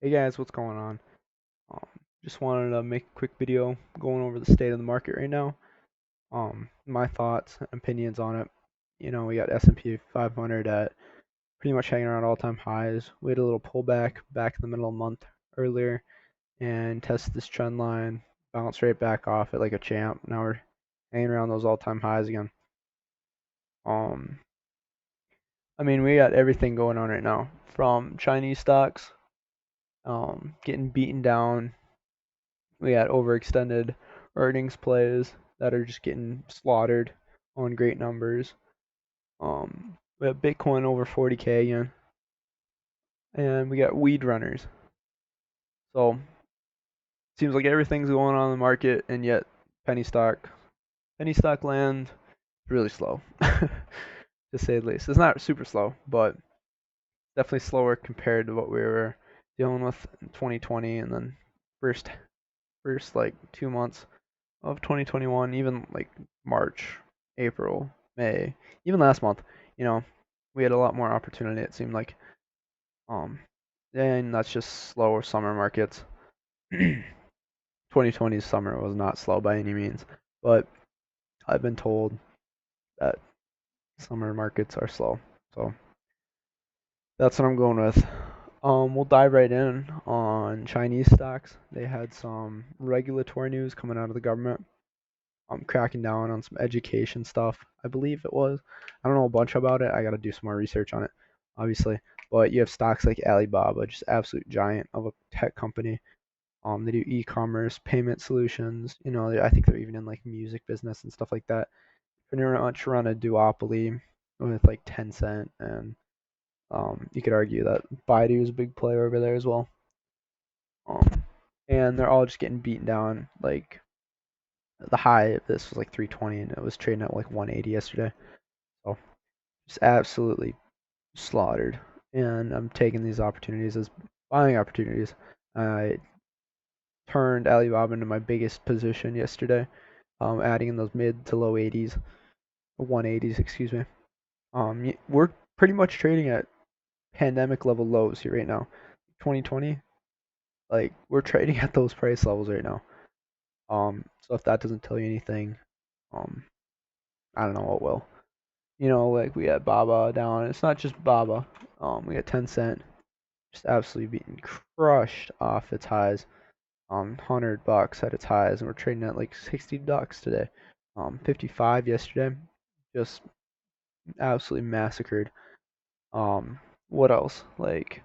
Hey guys, what's going on? Um, just wanted to make a quick video going over the state of the market right now. My thoughts, opinions on it. We got S&P 500 at pretty much hanging around all-time highs. We had a little pullback back in the middle of the month earlier and tested this trend line, bounced right back off it like a champ. Now we're hanging around those all-time highs again. Um, we got everything going on right now, from Chinese stocks, getting beaten down. We got overextended earnings plays that are just getting slaughtered on great numbers. We have Bitcoin over 40K again, and we got weed runners. So seems like everything's going on in the market, and yet penny stock, penny stock land really slow, to say the least. It's not super slow, but definitely slower compared to what we were dealing with in 2020, and then first first like 2 months of 2021, even like March, April, May, even last month, you know, we had a lot more opportunity, it seemed like. Um, and that's just slower summer markets. 2020's summer was not slow by any means, but I've been told that summer markets are slow. So that's what I'm going with. We'll dive right in on Chinese stocks. They had some regulatory news coming out of the government, cracking down on some education stuff. I believe it was. I don't know a bunch about it. I got to do some more research on it, obviously. But you have stocks like Alibaba, just absolute giant of a tech company. They do e-commerce, payment solutions. I think they're even in like music business and stuff like that. Pretty much run a duopoly with like Tencent, and you could argue that Baidu is a big player over there as well. Um, and they're all just getting beaten down. Like the high of this was like 320, and it was trading at like 180 yesterday. So just absolutely slaughtered. And I'm taking these opportunities as buying opportunities. I turned Alibaba into my biggest position yesterday, adding in those mid to low 80s, 180s, excuse me. We're pretty much trading at pandemic level lows here right now. 2020, like we're trading at those price levels right now. So if that doesn't tell you anything, um, I don't know what will. Like we got Baba down. It's not just Baba. We got Tencent just absolutely being crushed off its highs. $100 at its highs, and we're trading at like $60 today. 55 yesterday. Just absolutely massacred. Um, what else? Like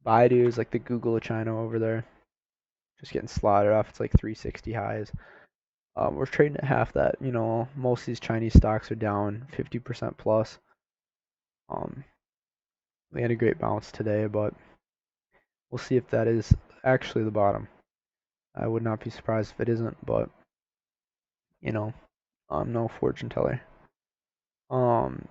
Baidu is like the Google of China over there, just getting slaughtered off. It's like 360 highs. We're trading at half that. Most of these Chinese stocks are down 50% plus. Um, we had a great bounce today, but we'll see if that is actually the bottom. I would not be surprised if it isn't, but you know, I'm no fortune teller. Um,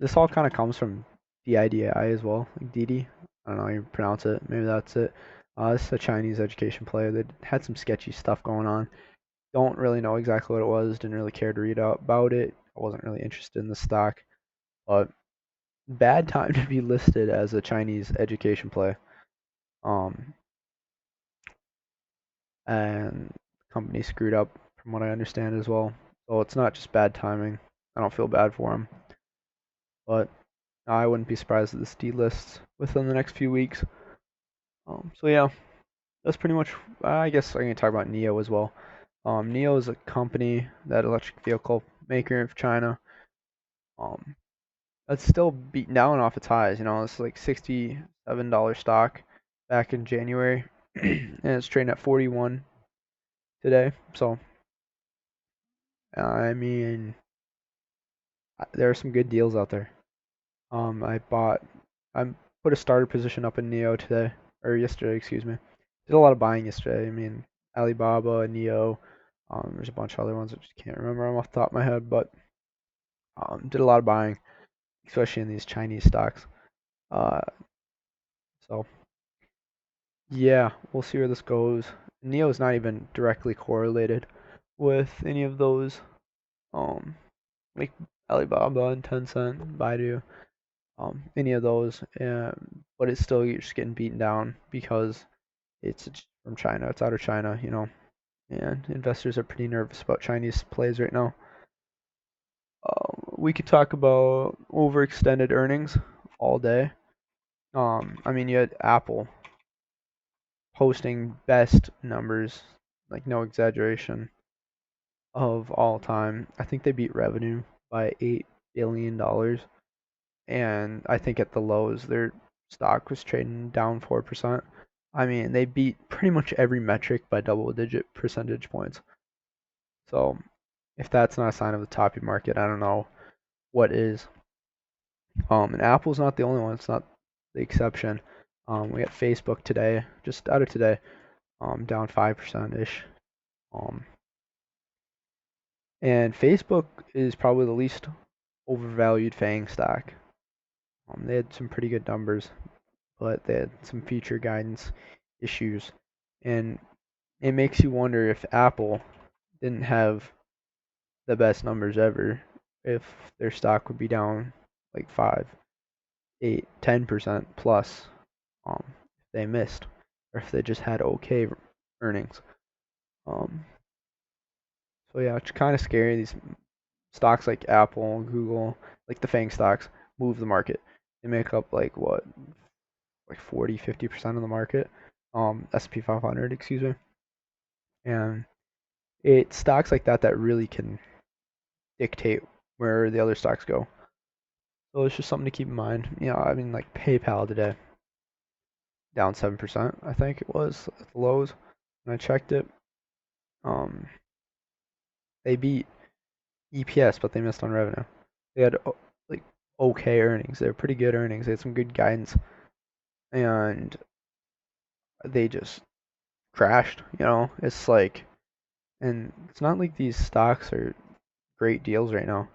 this all kind of comes from DIDI as well, like Didi. I don't know how you pronounce it. Maybe that's it. This is a Chinese education player that had some sketchy stuff going on. Don't really know exactly what it was. Didn't really care to read out about it. I wasn't really interested in the stock, but bad time to be listed as a Chinese education play. Um, and the company screwed up from what I understand as well. So it's not just bad timing. I don't feel bad for him, but I wouldn't be surprised if this delists within the next few weeks. So yeah, that's pretty much. I guess I'm gonna talk about Neo as well. Neo is a company, that electric vehicle maker of China. Um, that's still beaten down off its highs. It's like $67 stock back in January, and it's trading at 41 today. So I mean, there are some good deals out there. I bought, I put a starter position up in Neo today, or yesterday, excuse me. Did a lot of buying yesterday. Alibaba, Neo. There's a bunch of other ones I just can't remember them off the top of my head, but did a lot of buying, especially in these Chinese stocks. Uh, so yeah, we'll see where this goes. Neo is not even directly correlated with any of those, um, like Alibaba and Tencent, Baidu. Any of those, but it's still just getting beaten down because It's from China. It's out of China, and investors are pretty nervous about Chinese plays right now. We could talk about overextended earnings all day. I mean, you had Apple posting best numbers, like no exaggeration, of all time. I think they beat revenue by $8 billion, and I think at the lows their stock was trading down 4%. I mean, they beat pretty much every metric by double-digit percentage points. So if that's not a sign of the toppy market, I don't know what is. And Apple's not the only one. It's not the exception. We got Facebook today, just out of today, down 5% ish. Um, and Facebook is probably the least overvalued FANG stock. They had some pretty good numbers, but they had some feature guidance issues. And it makes you wonder if Apple didn't have the best numbers ever, if their stock would be down like 5, 8, 10% plus if they missed, or if they just had okay earnings. Um, so yeah, it's kind of scary. These stocks like Apple, Google, like the FANG stocks, move the market. They make up like what, like 40, 50% of the market. S&P 500, excuse me. And it's stocks like that that really can dictate where the other stocks go. So it's just something to keep in mind. I mean, like PayPal today, down 7%, I think it was at the lows when I checked it. Um, they beat EPS, but they missed on revenue. They had like okay earnings. They were pretty good earnings. They had some good guidance, and they just crashed. It's like, and it's not like these stocks are great deals right now.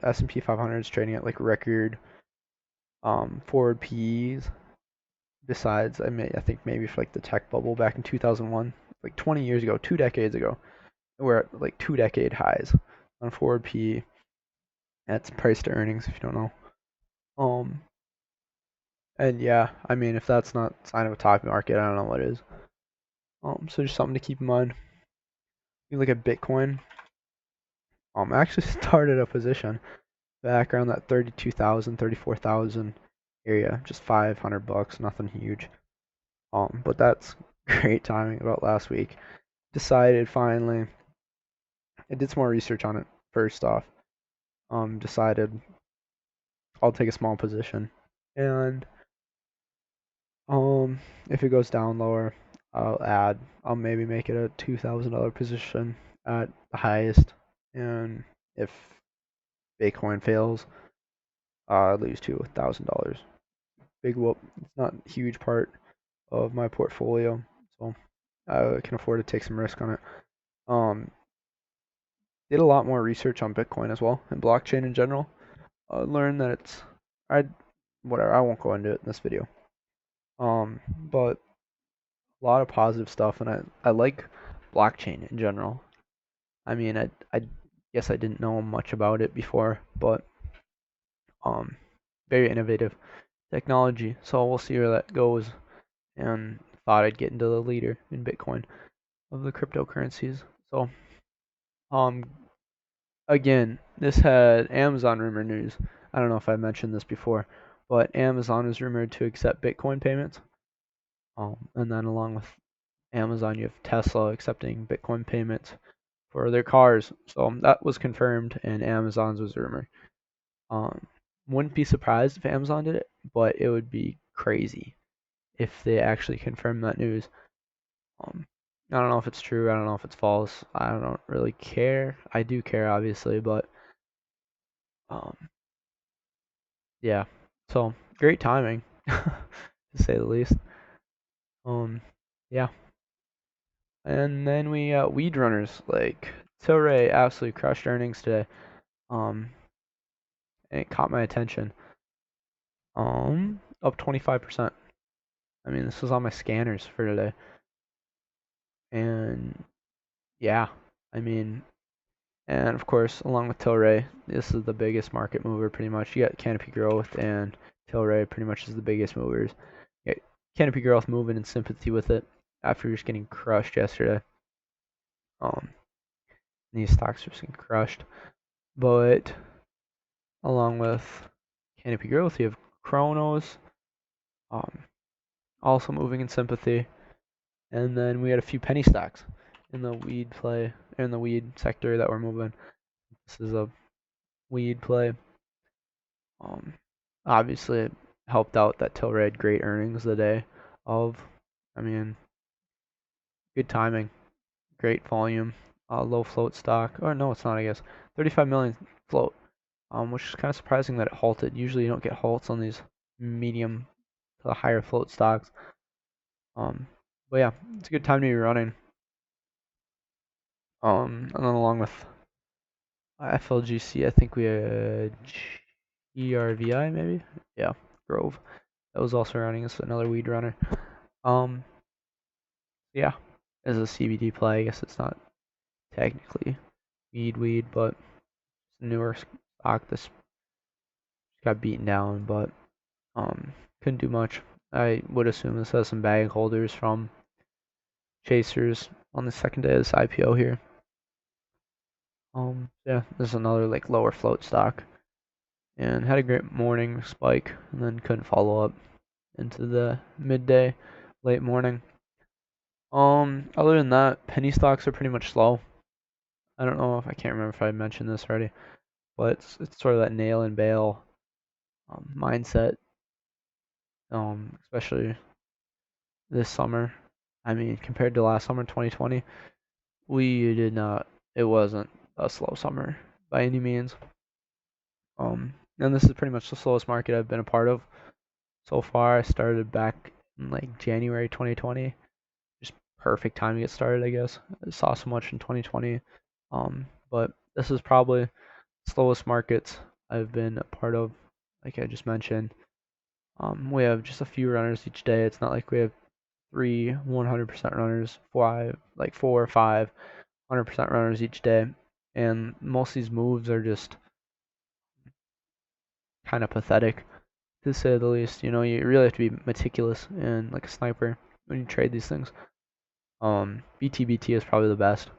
S&P 500 is trading at like record forward PEs. Besides, I think maybe for like the tech bubble back in 2001, like 20 years ago, 2 decades ago, we're at like 2 decade highs on forward PE. That's price to earnings if you don't know. Um, and yeah, I mean, if that's not a sign of a top market, I don't know what is. So just something to keep in mind. You look at Bitcoin. I actually started a position back around that 32,000, 34,000 area, just 500 bucks, nothing huge. But that's great timing about last week. Decided finally, I did some more research on it first off. Decided I'll take a small position, and if it goes down lower, I'll maybe make it a $2,000 position at the highest, and if Bitcoin fails, I lose $2,000. Big whoop. It's not a huge part of my portfolio, so I can afford to take some risk on it. Um, did a lot more research on Bitcoin as well and blockchain in general. Learned that I whatever. I won't go into it in this video. But a lot of positive stuff, and I like blockchain in general. I mean, I guess I didn't know much about it before, but um, very innovative technology. So we'll see where that goes. And thought I'd get into the leader in Bitcoin of the cryptocurrencies. So um, again, this had Amazon rumor news. I don't know if I mentioned this before, but Amazon is rumored to accept Bitcoin payments. And then along with Amazon, you have Tesla accepting Bitcoin payments for their cars. So that was confirmed, and Amazon's was a rumor. Um, wouldn't be surprised if Amazon did it, but it would be crazy if they actually confirmed that news. I don't know if it's true. I don't know if it's false. I don't really care. I do care, obviously, but um, yeah. So great timing, to say the least. Um, yeah. And then we weed runners like Tilray absolutely crushed earnings today. Um, and it caught my attention. Up 25%. I mean, this was on my scanners for today. And yeah, I mean, and of course, along with Tilray, this is the biggest market mover pretty much. You got Canopy Growth and Tilray pretty much is the biggest movers. You got Canopy growth moving in sympathy with it after just getting crushed yesterday. These stocks are just getting crushed. But along with Canopy growth, you have Chronos, um, also moving in sympathy. And then we had a few penny stocks in the weed sector that were moving. This is a weed play. Obviously it helped out that Tilray had great earnings the day of. I mean, good timing, great volume, low float stock. Or no, it's not, I guess. 35 million float, which is kind of surprising that it halted. Usually you don't get halts on these medium to the higher float stocks. But yeah, it's a good time to be running. And then along with FLGC, I think we had ERVI maybe? Yeah, Grove. That was also running as another weed runner. Yeah, as a CBD play, I guess it's not technically weed, but it's a newer stock that's got beaten down, but couldn't do much. I would assume this has some bag holders from chasers on the second day of this IPO here. Yeah, this is another like lower float stock, and had a great morning spike, and then couldn't follow up into the midday, late morning. Other than that, penny stocks are pretty much slow. I don't know if I can't remember if I mentioned this already, but it's sort of that nail and bail mindset, especially this summer. I mean, compared to last summer, 2020, we did not. It wasn't a slow summer by any means. And this is pretty much the slowest market I've been a part of so far. I started back in like January 2020. Just perfect time to get started, I guess. I saw so much in 2020. But this is probably the slowest markets I've been a part of, like I just mentioned. We have just a few runners each day. It's not like we have 100% runners, four or five 100% runners each day. And most of these moves are just kind of pathetic, to say the least. You know, you really have to be meticulous and like a sniper when you trade these things. BTBT is probably the best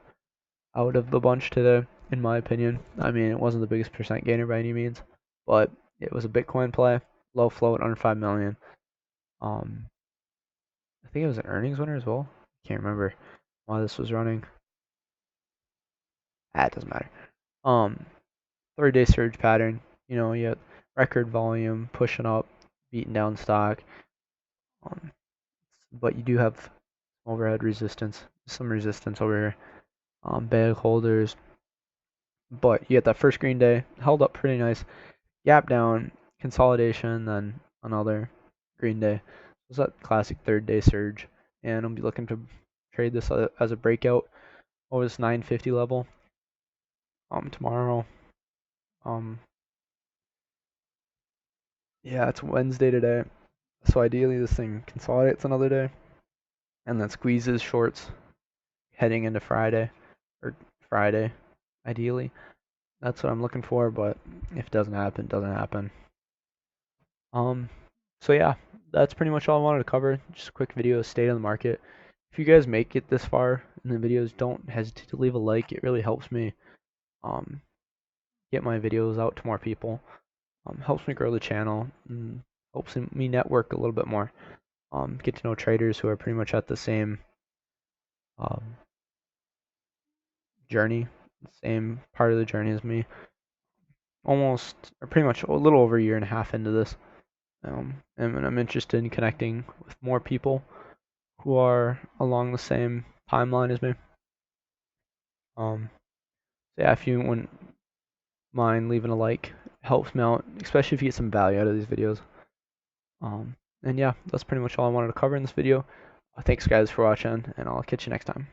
out of the bunch today, in my opinion. I mean, it wasn't the biggest percent gainer by any means, but it was a Bitcoin play, low float, under 5 million. I think it was an earnings winner as well. Can't remember why this was running. It doesn't matter. 3-day surge pattern. You know, you had record volume pushing up, beating down stock. But you do have overhead resistance, some resistance over here. Bag holders. But you get that first green day, held up pretty nice. Gap down, consolidation, then another green day. It's that classic 3rd day surge. And I'll be looking to trade this as a breakout over this 950 level tomorrow. Yeah, it's Wednesday today. So ideally this thing consolidates another day and then squeezes shorts heading into Friday, or Friday, ideally. That's what I'm looking for, but if it doesn't happen, it doesn't happen. So yeah, that's pretty much all I wanted to cover. Just a quick video, state of the market. If you guys make it this far in the videos, don't hesitate to leave a like. It really helps me get my videos out to more people. Helps me grow the channel and helps me network a little bit more. Get to know traders who are pretty much at the same journey, the same part of the journey as me. Almost, or pretty much a little over a year and a half into this. And I'm interested in connecting with more people who are along the same timeline as me. So yeah, if you wouldn't mind leaving a like, it helps me out, especially if you get some value out of these videos. And yeah, that's pretty much all I wanted to cover in this video. Thanks guys for watching, and I'll catch you next time.